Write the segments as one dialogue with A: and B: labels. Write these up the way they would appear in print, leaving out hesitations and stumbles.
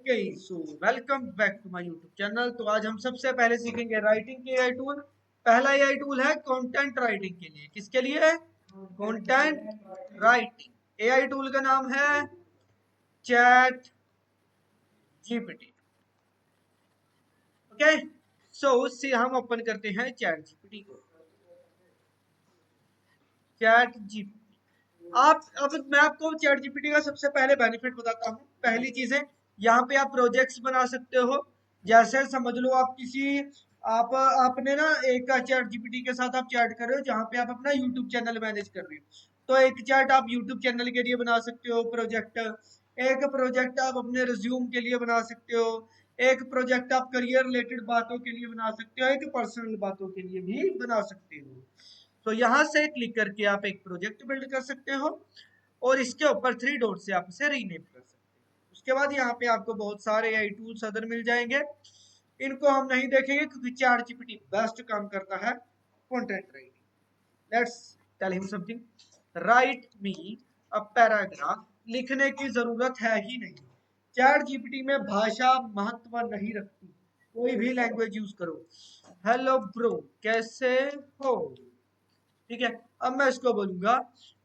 A: Okay so welcome back to my YouTube channel. तो आज हम सबसे पहले सीखेंगे राइटिंग के एआई टूल। पहला एआई टूल है कंटेंट राइटिंग के लिए। किसके लिए? Content writing. एआई टूल का नाम है चैट जीपीटी। ओके सो उससे हम ओपन करते हैं चैट जीपीटी को। चैट जीपीटी आप अब मैं आपको चैट जीपीटी का सबसे पहले बेनिफिट बताता हूँ। पहली चीज है यहाँ पे आप प्रोजेक्ट्स बना सकते हो। जैसे समझ लो आप किसी आपने ना एक चैट जीपीटी के साथ आप चैट कर रहे हो जहाँ पे आप अपना यूट्यूब चैनल मैनेज कर रहे हो। तो एक चैट आप यूट्यूब चैनल के लिए बना सकते हो प्रोजेक्ट। एक प्रोजेक्ट आप अपने रिज्यूम के लिए बना सकते हो। एक प्रोजेक्ट आप करियर रिलेटेड बातों के लिए बना सकते हो। एक पर्सनल बातों के लिए भी बना सकते हो। तो यहाँ से क्लिक करके आप एक प्रोजेक्ट बिल्ड कर सकते हो और इसके ऊपर 3 डॉट से आप इसे रीनेम कर सकते हो। उसके बाद यहाँ पे आपको बहुत सारे एआई टूल्स अदर मिल जाएंगे। इनको हम नहीं देखेंगे क्योंकि चैट जीपीटी बेस्ट काम करता है content writing. Let's tell him something. Write me a paragraph. लिखने की जरूरत है ही नहीं। चैट जीपीटी में भाषा महत्व नहीं रखती। कोई भी लैंग्वेज यूज करो। हेलो ब्रो, कैसे हो? ठीक है। अब मैं इसको बोलूंगा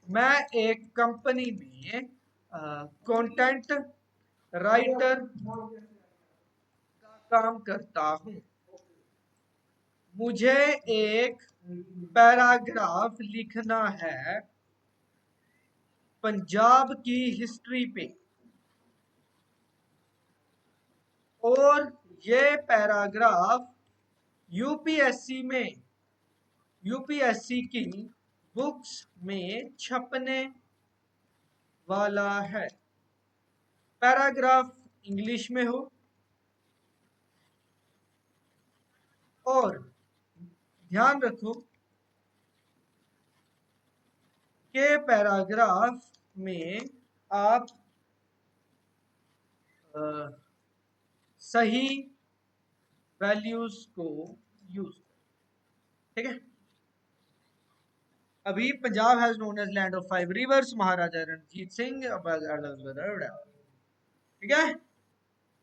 A: मैं एक कंपनी में कंटेंट राइटर का काम करता हूँ। मुझे एक पैराग्राफ लिखना है पंजाब की हिस्ट्री पे और ये पैराग्राफ यूपीएससी की बुक्स में छपने वाला है। पैराग्राफ इंग्लिश में हो और ध्यान रखो के पैराग्राफ में आप सही वैल्यूज को यूज करें। ठीक है। अभी Punjab has known as land of 5 rivers, Maharaja Ranjit Singh. ठीक है।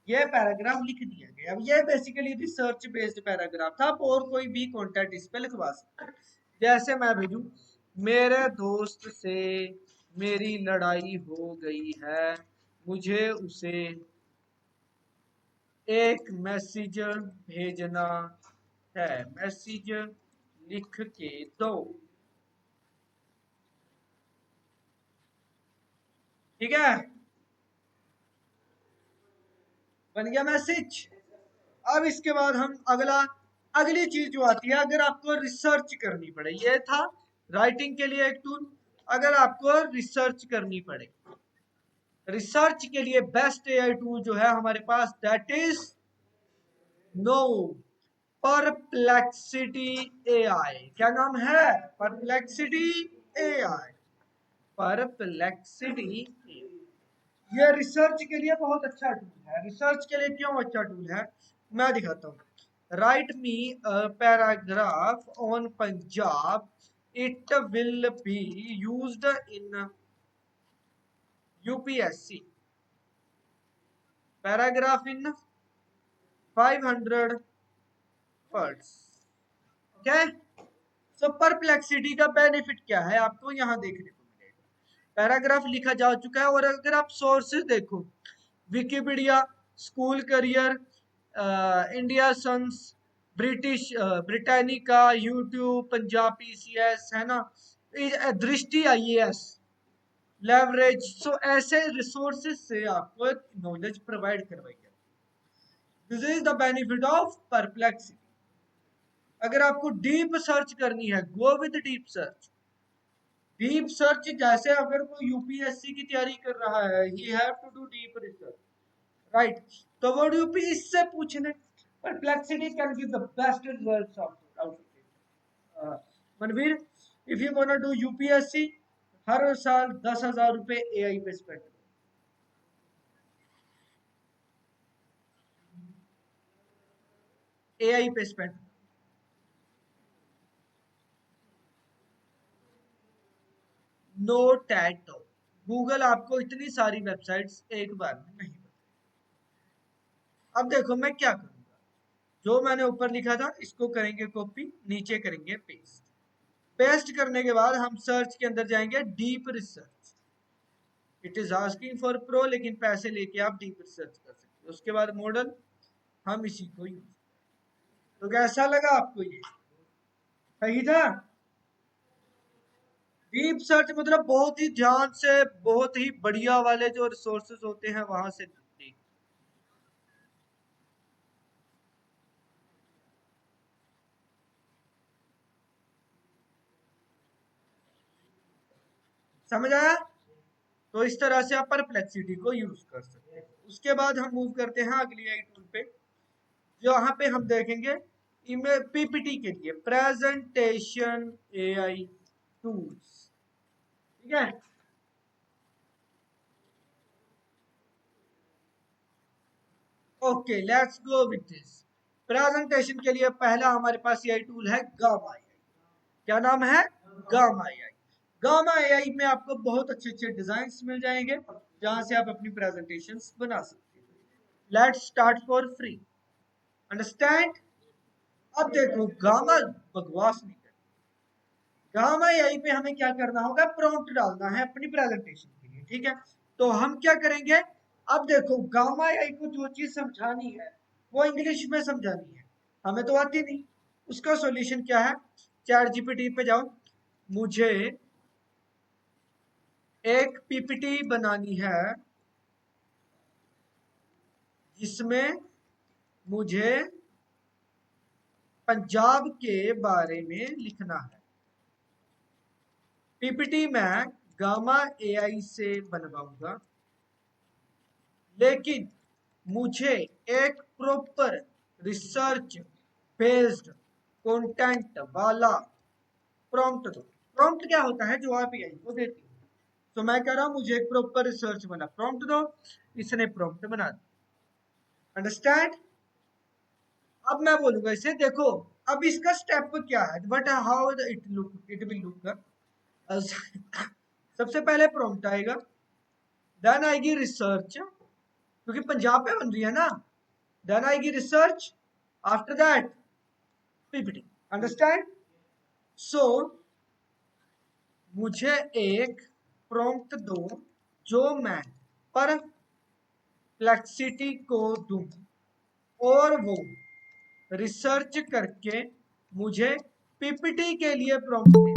A: ये पैराग्राफ लिख दिया गया। अब ये बेसिकली रिसर्च बेस्ड पैराग्राफ था। आप और कोई भी कॉन्टेंट इस पे लिखवा सकते हैं। जैसे मैं भेजूं, मेरे दोस्त से मेरी लड़ाई हो गई है, मुझे उसे एक मैसेज भेजना है, मैसेज लिख के दो। ठीक है, बन गया मैसेज। अब इसके बाद हम अगली चीज जो आती है, अगर आपको रिसर्च करनी पड़े, ये था राइटिंग के लिए एक टूल। अगर आपको रिसर्च करनी पड़े, रिसर्च के लिए बेस्ट एआई टूल जो है हमारे पास, that is no Perplexity AI. क्या नाम है? Perplexity AI. परप्लेक्सिटी। ये रिसर्च के लिए बहुत अच्छा टूल है। रिसर्च के लिए क्यों अच्छा टूल है, मैं दिखाता हूँ। Right me paragraph on Punjab, it will be used in UPSC. Paragraph in 500 words. Okay. So perplexity का बेनिफिट क्या है आपको यहाँ देखने को मिलेगा। पैराग्राफ लिखा जा चुका है और अगर आप सोर्सेज देखो, Wikipedia, school career, India sons, Britannica, YouTube, Punjab PCS, है ना, दृष्टि आईएएस, लेवरेज। सो ऐसे रिसोर्सेज से आपको एक नॉलेज प्रोवाइड करवाई जाती है। This is the benefit of Perplexity. अगर आपको डीप सर्च करनी है, go with deep search. Deep search जैसे अगर कोई यूपीएससी की तैयारी कर रहा है, he have to do deep research, right? तो वो यूपी इससे पूछने, Perplexity can give the best results out of it. Manveer, if you want to do UPSC, हर साल 10,000 रुपए एआई पे स्पेंड। एआई पे स्पेंड। No tattoo. गूगल आपको इतनी सारी वेबसाइट्स एक बार में नहीं। अब देखो मैं क्या करूंगा, जो मैंने ऊपर लिखा था इसको करेंगे कॉपी, नीचे करेंगे पेस्ट। पेस्ट करने के बाद हम सर्च के अंदर जाएंगे deep research. It is asking for pro, लेकिन पैसे लेके आप डीप रिसर्च कर सकते हो। उसके बाद मॉडल हम इसी को यूज, तो कैसा लगा आपको ये, सही था? डीप सर्च मतलब बहुत ही ध्यान से, बहुत ही बढ़िया वाले जो रिसोर्सेज होते हैं वहां से ढूंढने। समझ आया? तो इस तरह से आप परप्लेक्सिटी को यूज कर सकते हैं। उसके बाद हम मूव करते हैं अगली आई टूल पे, जो यहाँ पे हम देखेंगे पीपीटी के लिए प्रेजेंटेशन एआई टूल्स। ठीक है, okay let's go with this. Presentation के लिए पहला हमारे पास एआई टूल है गामा एआई। क्या नाम है? Gamma AI. गामा एआई में आपको बहुत अच्छे अच्छे डिजाइन मिल जाएंगे, जहां से आप अपनी प्रेजेंटेशंस बना सकते हैं। Let's start for free, understand? अब देखो गामा बकवास नहीं कर, गामा एआई पे हमें क्या करना होगा, प्रॉम्प्ट डालना है अपनी प्रेजेंटेशन के लिए। ठीक है, तो हम क्या करेंगे, अब देखो गामा एआई को जो चीज समझानी है वो इंग्लिश में समझानी है, हमें तो आती नहीं। उसका सॉल्यूशन क्या है, चैट जीपीटी पे जाओ, मुझे एक पीपीटी बनानी है जिसमें मुझे पंजाब के बारे में लिखना है। पीपीटी मैं गामा एआई से बनवाऊंगा, लेकिन मुझे एक प्रॉपर रिसर्च बेस्ड कंटेंट वाला प्रॉम्प्ट दो। प्रॉम्प्ट क्या होता है, जो आप एआई को देती हो। तो मैं कह रहा हूं मुझे एक प्रॉपर रिसर्च वाला प्रॉम्प्ट दो, इसने प्रॉम्प्ट बना दिया। अंडरस्टैंड? अब मैं बोलूंगा इसे, देखो अब इसका स्टेप क्या है, but how it will look. सबसे पहले प्रॉम्प्ट आएगा, देन आएगी रिसर्च, क्योंकि पंजाब पे बन रही है ना, देन आएगी research, after that PPT. Understand? So मुझे एक प्रॉम्प्ट दो जो मैं परप्लेक्सिटी को दूं, और वो रिसर्च करके मुझे पीपीटी के लिए प्रॉम्प्ट दे,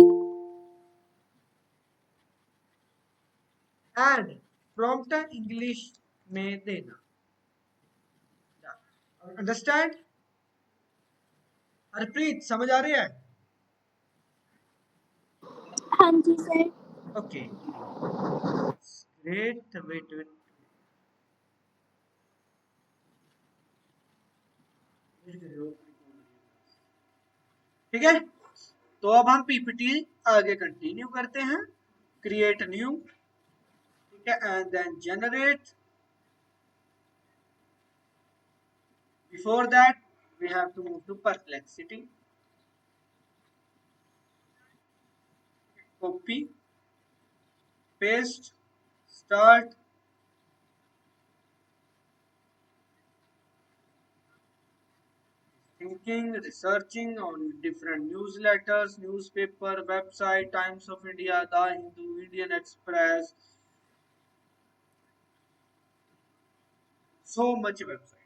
A: एंड प्रॉम्प्ट इंग्लिश में देना। अंडरस्टैंड? हरप्रीत समझ आ रही है?
B: हाँ जी sir.
A: Okay great, wait wait, ठीक है। तो अब हम पीपीटी आगे कंटिन्यू करते हैं, क्रिएट न्यू, ठीक है, and then generate. Before that we have to move to perplexity, copy, paste, start, thinking, researching on different newsletters, newspaper, website, Times of India, The Hindu, Indian Express, so much websites.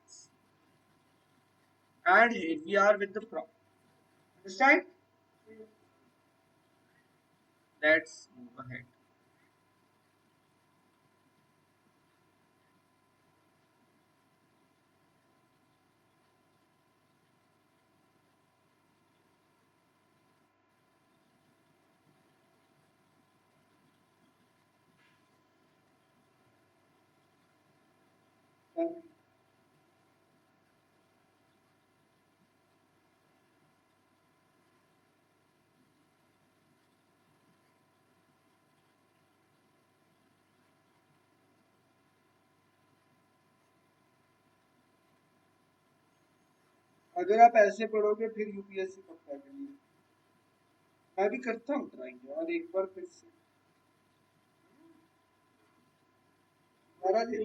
A: And here we are with the prompt. Understand? Let's move ahead. अगर आप ऐसे पढ़ोगे फिर UPSC पक्का करेंगे। मैं भी करता हूँ ट्राई यार, एक बार फिर से दोबारा दे।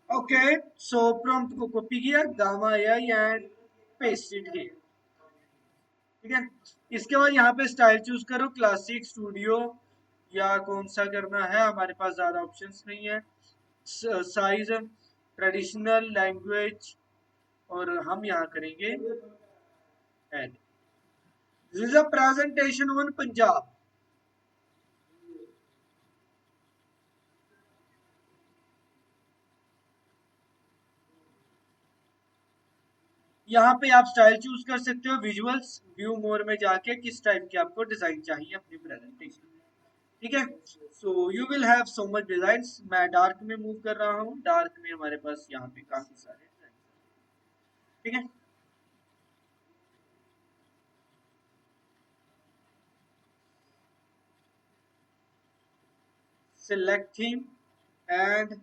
A: ओके, सो प्रॉम्प्ट को कॉपी किया, gamma AI and pasted here. ठीक है, इसके बाद यहाँ पे स्टाइल चूज करो, क्लासिक, स्टूडियो या कौन सा करना है, हमारे पास ज्यादा ऑप्शंस नहीं है। साइज, ट्रेडिशनल, लैंग्वेज, और हम यहाँ करेंगे add. This is a presentation on Punjab. यहाँ पे आप स्टाइल चूज कर सकते हो, विजुअल्स, व्यू मोर में जाके किस टाइप की आपको डिजाइन चाहिए अपनी प्रेजेंटेशन में। ठीक है, so you will have so much designs. मैं डार्क में मूव कर रहा हूँ, डार्क में हमारे पास यहाँ पे काफी सारे डिजाइन। ठीक है, select theme and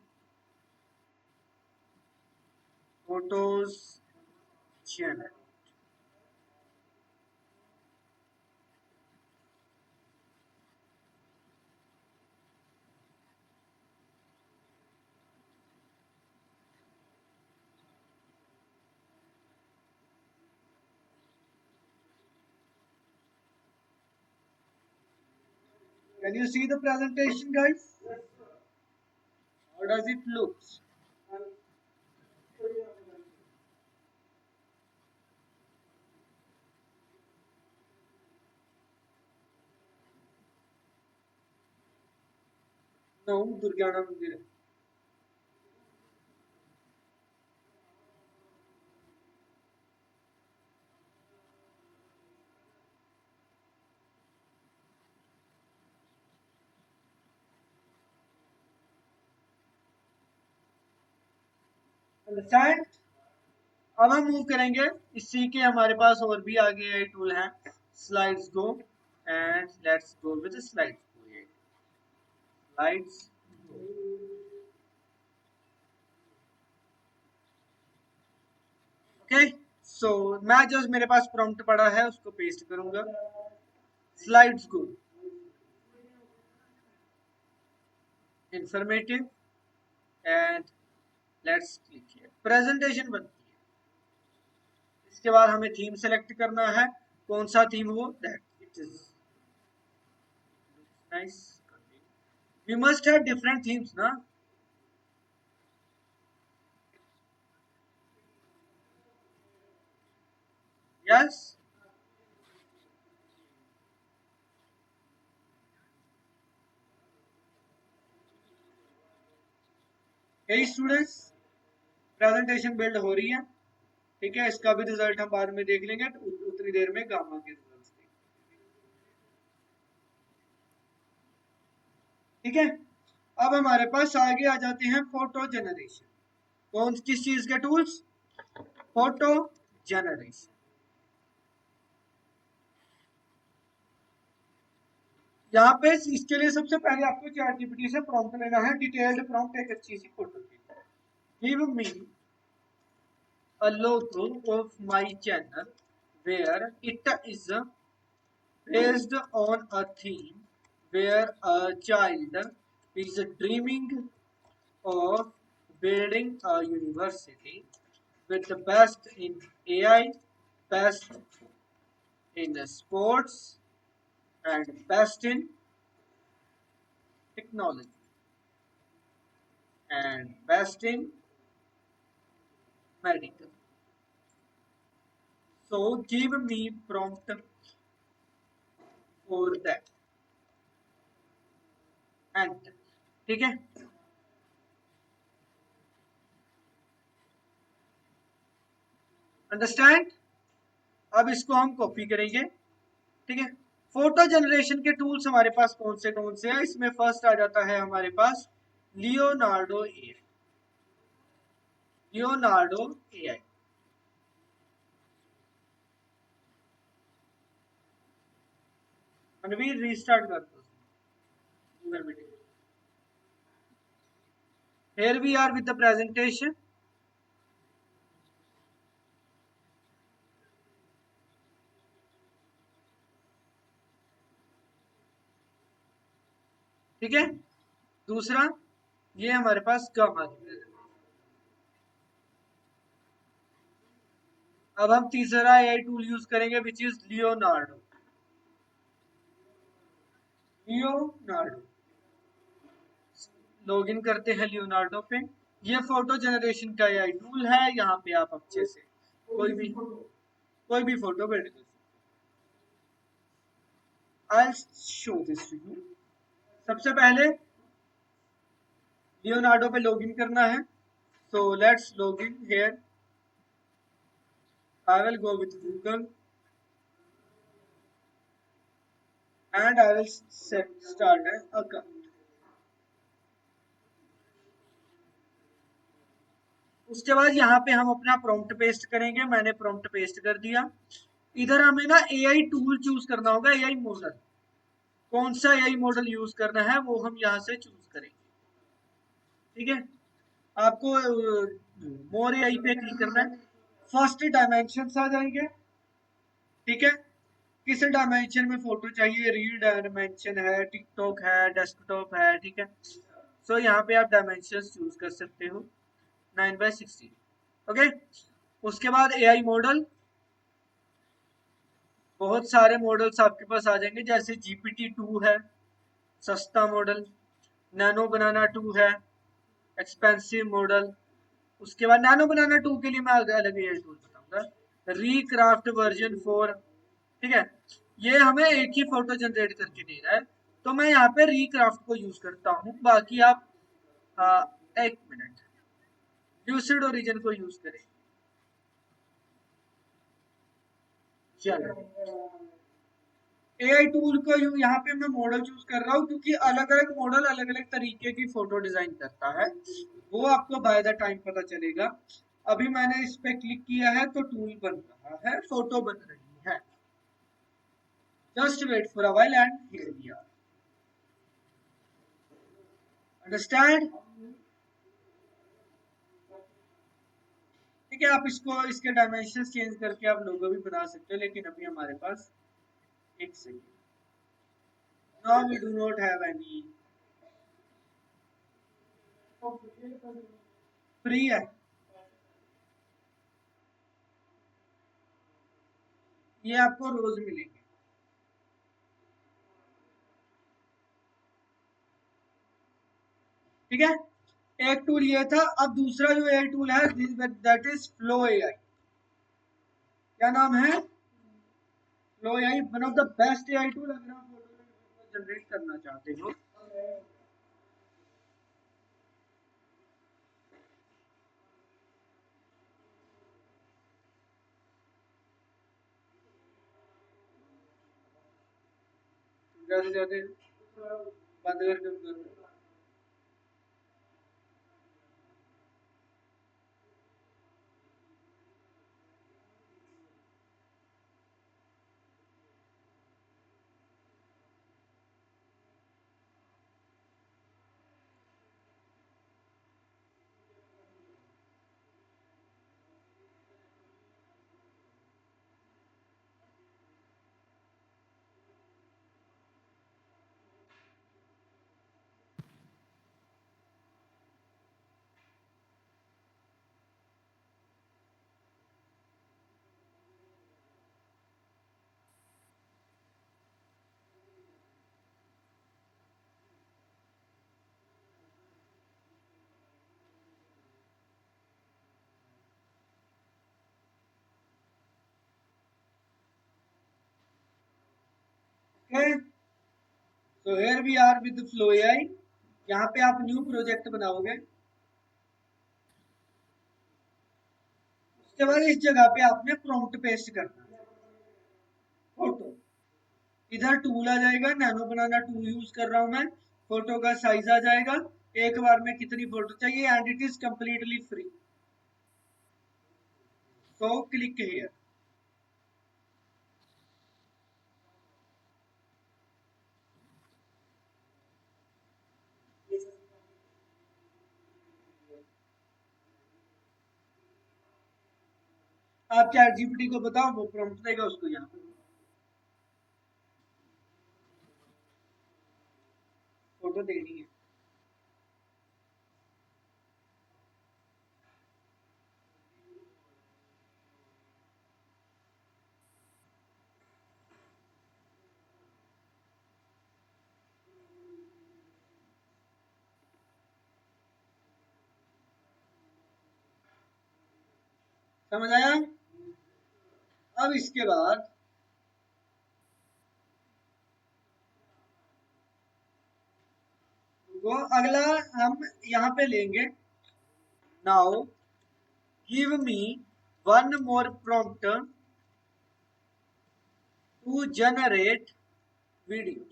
A: photos channel. Can you see the presentation, guys? How does it look? No, Durgana Mandir. Understand? अब हम मूव करेंगे, इसी के हमारे पास और भी आगे टूल है। Slides go and let's go with slides go. Slides, okay, so मैं जस्ट मेरे पास प्रॉम्प्ट पड़ा है उसको पेस्ट करूंगा। Slides go, informative, and let's click here. Presentation बनती है, इसके बाद हमें थीम सेलेक्ट करना है, कौन सा थीम हो, that it is nice. We must have different themes ना। Yes, hey students, presentation build हो रही है। ठीक है, इसका भी रिजल्ट हम बाद में देख लेंगे, तो उतनी देर में गामा के रिजल्ट्स देखेंगे। ठीक है, अब हमारे पास आगे आ जाते हैं फोटो जनरेशन। कौन किस चीज के टूल्स, फोटो जनरेशन। यहाँ पे इसके लिए सबसे पहले आपको चैट जीपीटी से प्रॉम्प्ट लेना है, डिटेल्ड प्रॉम्प्ट, एक अच्छी सी फोटो की। Give me a logo of my channel where it is based on a theme where a child is dreaming of building a university with the best in AI, best in sports, and best in technology, and best in medical. So give me prompt for that. Enter. ठीक है, understand. अब इसको हम copy करेंगे। ठीक है, photo generation के tools हमारे पास कौन से हैं, इसमें फर्स्ट आ जाता है हमारे पास Leonardo AI. Leonardo AI, Manveer restart कर दो। Here we are with the presentation. ठीक है। दूसरा ये हमारे पास कम आ गया। अब हम तीसरा एआई टूल यूज करेंगे which is Leonardo. Leonardo login करते हैं लियोनार्डो पे। ये फोटो जनरेशन का एआई टूल है। यहाँ पे आप अच्छे से कोई भी फोटो बैठ कर I show this to you. सबसे पहले लियोनार्डो पे लॉगिन करना है। So let's login here. I will go with Google and I will set start an account. उसके बाद यहाँ पे हम अपना प्रॉम्प्ट पेस्ट करेंगे। मैंने प्रॉम्प्ट पेस्ट कर दिया। इधर हमें ना एआई टूल चूज करना होगा, एआई मॉडल। कौन सा एआई मॉडल यूज करना है वो हम यहाँ से चूज करेंगे। ठीक है। आपको मोर एआई पे क्लिक करना है। फर्स्ट डायमेंशन आ जाएंगे। ठीक है। किस डायमेंशन में फोटो चाहिए? रील डायमेंशन है, टिकटॉक है, डेस्कटॉप है। ठीक है। सो यहाँ पे आप डायमेंशन चूज कर सकते हो 9x16। ओके। उसके बाद एआई मॉडल, बहुत सारे मॉडल्स आपके पास आ जाएंगे जैसे GPT-2 है सस्ता मॉडल, नैनो बनाना 2 है एक्सपेंसिव मॉडल। उसके बाद नैनो बनाना 2 के लिए मैं अलग एआई टूल बताऊंगा। रिक्राफ्ट वर्जन 4। ठीक है। ये हमें एक ही फोटो जनरेट करके दे रहा है, तो मैं यहाँ पे रिक्राफ्ट को यूज करता हूँ। बाकी आप एक मिनट ल्यूसिड ओरिजिन को यूज करें। चलो एआई टूल को यहाँ पे मैं मॉडल चूज कर रहा हूँ क्योंकि अलग अलग मॉडल अलग अलग तरीके की फोटो डिजाइन करता है। वो आपको बाय द टाइम पता चलेगा। अभी मैंने इस पे क्लिक किया है तो टूल बन रहा है, फोटो बन रही है। Just wait for a while and here we are. Understand? ठीक है। आप इसको इसके डायमेंशन चेंज करके आप लोगो भी बना सकते हो, लेकिन अभी हमारे पास एक second. Now we do not have any. Free है। ये आपको रोज मिलेंगे। ठीक है। एक टूल ये था। अब दूसरा जो एआई टूल है दैट इज फ्लो एआई। क्या नाम है? Flow AI, one of the best AI tool अगर आप फोटो जनरेट करना चाहते हो। जैसे जैसे बंद करके so here we are with flow AI. यहाँ पे आप न्यू प्रोजेक्ट बनाओगे। उसके बाद इस जगह पे आपने प्रॉम्प्ट पेस्ट करना है फोटो। इधर टूल आ जाएगा, नैनो बनाना 2 यूज कर रहा हूं मैं। फोटो का साइज आ जाएगा, एक बार में कितनी फोटो चाहिए, and it is completely free. So click here. आप चैट जीपीटी को बताओ, वो प्रॉम्प्ट देगा उसको यहाँ पे फोटो फोटो देनी है। समझ आया? अब इसके बाद वो अगला हम यहाँ पे लेंगे। Now give me one more prompt to generate video.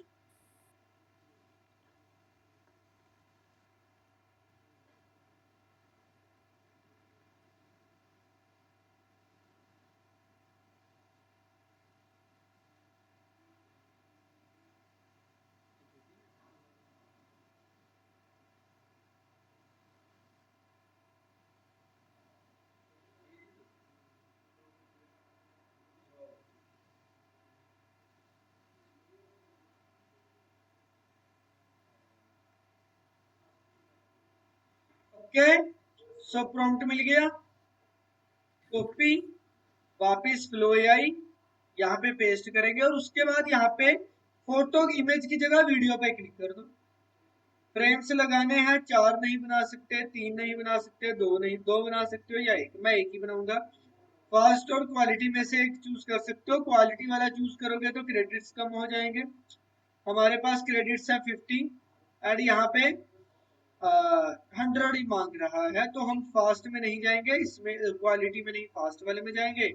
A: Okay, so prompt मिल गया। कॉपी, वापिस फ्लो एआई यहाँ पे पेस्ट करेंगे और उसके बाद यहाँ पे फोटो इमेज की जगह वीडियो पे क्लिक कर दो। फ्रेम्स लगाने हैं, 4 नहीं बना सकते, 3 नहीं बना सकते, 2 नहीं, 2 बना सकते हो या 1। मैं 1 ही बनाऊंगा। फास्ट और क्वालिटी में से एक चूज कर सकते हो। क्वालिटी वाला चूज करोगे तो क्रेडिट्स कम हो जाएंगे। हमारे पास क्रेडिट्स है 50 एंड यहाँ पे 100 ही मांग रहा है, तो हम फास्ट में नहीं जाएंगे, इसमें क्वालिटी में नहीं, फास्ट वाले में जाएंगे।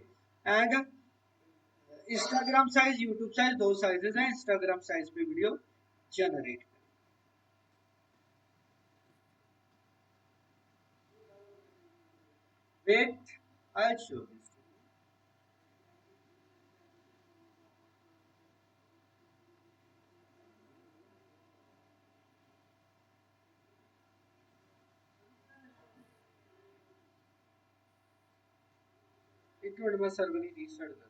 A: And Instagram size, YouTube size, 2 sizes हैं। इंस्टाग्राम साइज पे video generate. Wait, I show this. एक मिनट में सर्वर ही रीस्टार्ट कर।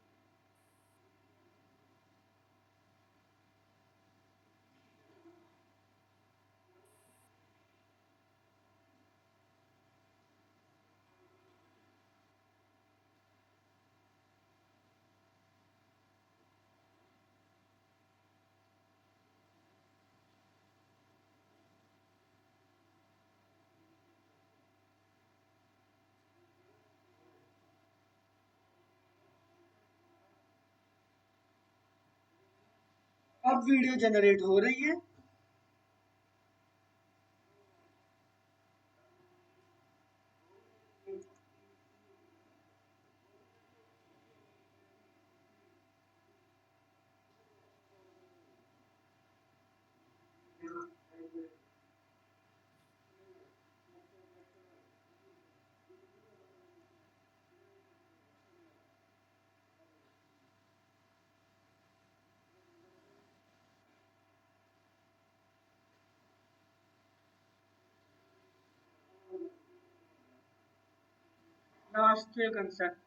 A: अब वीडियो जनरेट हो रही है। Last concept.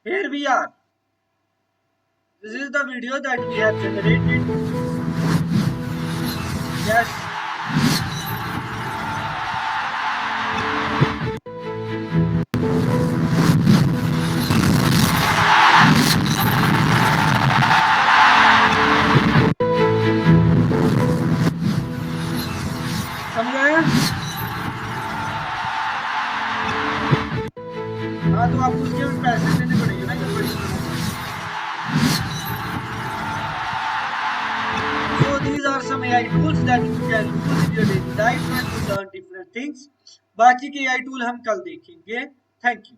A: Here we are. This is the video that we have generated. Yes. समझ आया? हाँ, तो आपको उसके पैसे देने पड़ेंगे ना, जब बड़ी। So these are some AI tools that you can use in your daily life and to learn different things. बाकी के AI टूल हम कल देखेंगे। Thank you.